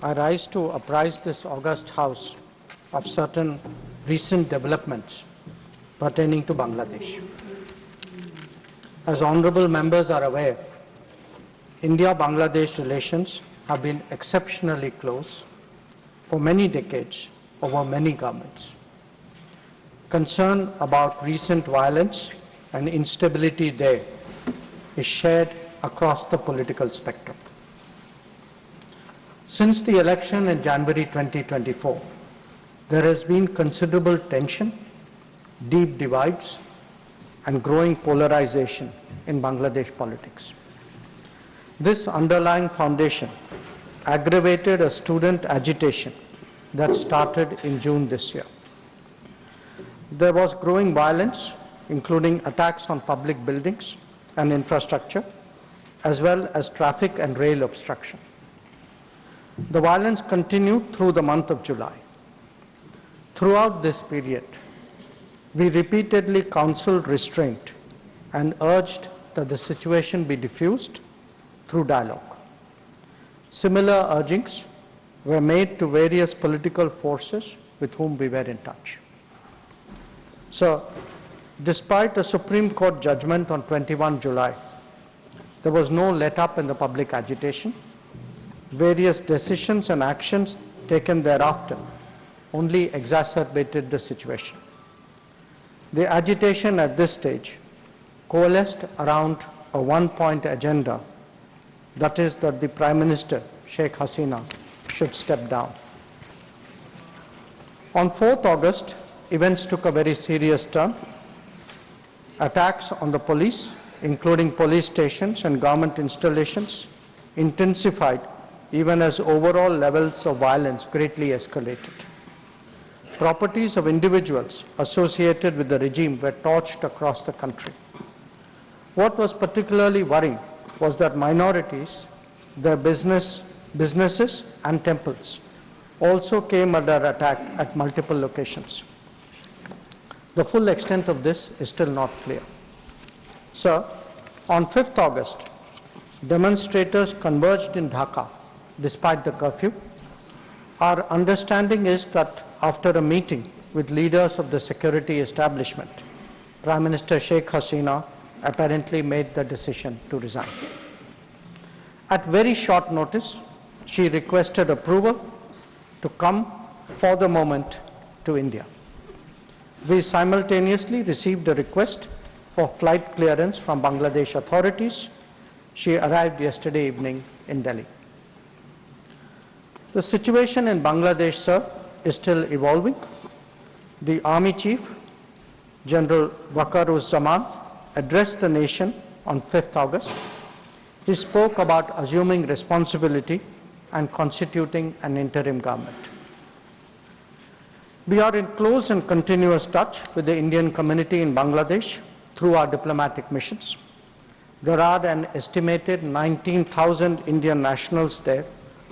I rise to apprise this august House of certain recent developments pertaining to Bangladesh. As honourable members are aware, India-Bangladesh relations have been exceptionally close for many decades over many governments. Concern about recent violence and instability there is shared across the political spectrum. Since the election in January 2024, there has been considerable tension, deep divides, and growing polarization in Bangladesh politics. This underlying foundation aggravated a student agitation that started in June this year. There was growing violence, including attacks on public buildings and infrastructure, as well as traffic and rail obstruction. The violence continued through the month of July. Throughout this period, we repeatedly counseled restraint and urged that the situation be diffused through dialogue. Similar urgings were made to various political forces with whom we were in touch. So, despite a Supreme Court judgment on 21 July, there was no let-up in the public agitation. Various decisions and actions taken thereafter only exacerbated the situation. The agitation at this stage coalesced around a one-point agenda, that is that the Prime Minister, Sheikh Hasina, should step down. On 4th August, events took a very serious turn. Attacks on the police, including police stations and government installations, intensified even as overall levels of violence greatly escalated. Properties of individuals associated with the regime were torched across the country. What was particularly worrying was that minorities, their businesses and temples also came under attack at multiple locations. The full extent of this is still not clear. Sir, on 5th August, demonstrators converged in Dhaka despite the curfew. Our understanding is that after a meeting with leaders of the security establishment, Prime Minister Sheikh Hasina apparently made the decision to resign. At very short notice, she requested approval to come for the moment to India. We simultaneously received a request for flight clearance from Bangladesh authorities. She arrived yesterday evening in Delhi. The situation in Bangladesh, sir, is still evolving. The Army Chief, General Waqar-uz-Zaman, addressed the nation on 5th August. He spoke about assuming responsibility and constituting an interim government. We are in close and continuous touch with the Indian community in Bangladesh through our diplomatic missions. There are an estimated 19,000 Indian nationals there,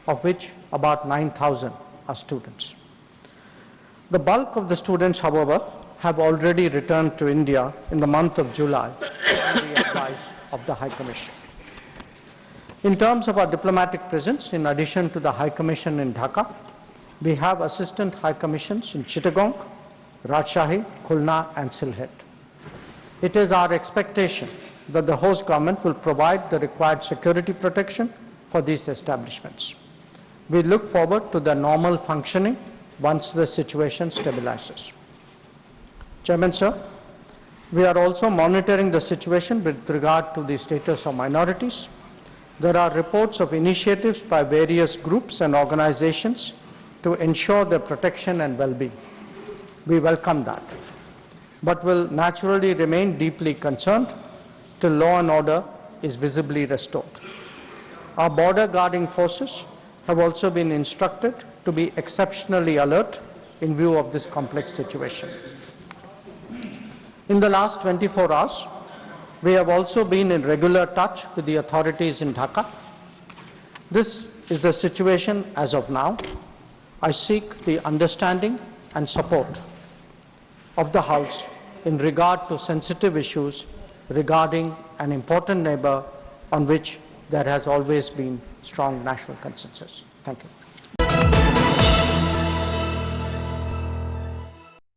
of which about 9,000 are students. The bulk of the students, however, have already returned to India in the month of July on the advice of the High Commission. In terms of our diplomatic presence, in addition to the High Commission in Dhaka, we have assistant High Commissions in Chittagong, Rajshahi, Khulna and Sylhet. It is our expectation that the host government will provide the required security protection for these establishments. We look forward to their normal functioning once the situation stabilizes. Chairman, sir, we are also monitoring the situation with regard to the status of minorities. There are reports of initiatives by various groups and organizations to ensure their protection and well-being. We welcome that, but will naturally remain deeply concerned till law and order is visibly restored. Our border guarding forces have also been instructed to be exceptionally alert in view of this complex situation. In the last 24 hours, we have also been in regular touch with the authorities in Dhaka. This is the situation as of now. I seek the understanding and support of the House in regard to sensitive issues regarding an important neighbor on which there has always been strong national consensus. Thank you.